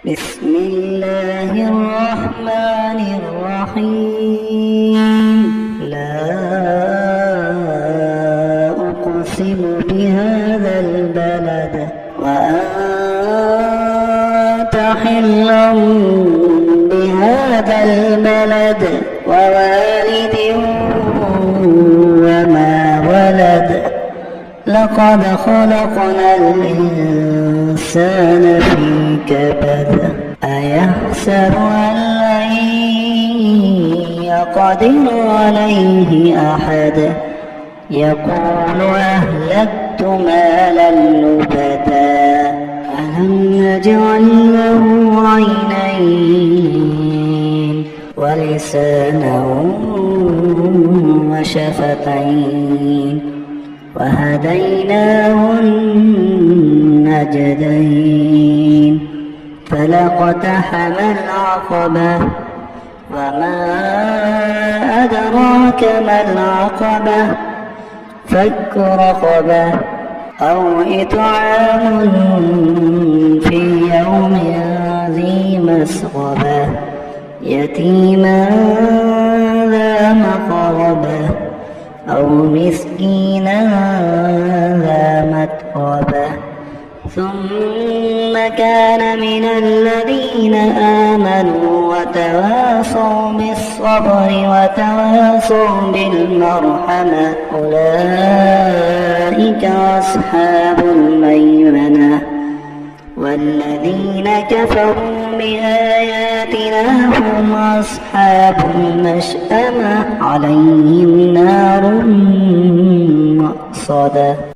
بسم الله الرحمن الرحيم لا أقسم بهذا البلد وأنت حل بهذا البلد ووالد وما ولد لقد خلقنا الإنسان في كبد أيحسب أن لن يقدر عليه أحد يقول أهلكت مالا لبدا ألم نجعل له عينين ولسانا وشفتين وهديناه النجدين فلاقتحم العقبة وما أدراك ما العقبة فك رقبة أو إطعام في يوم ذي مسغبة يتيما ذا مقربة أو مسكينا ذا متربة ثم كان من الذين آمنوا وتواصوا بالصبر وتواصوا بالمرحمة أولئك أصحاب الميمنة والذين كفروا بآياتنا هم أصحاب المشأمة عليهم نار مؤصدة.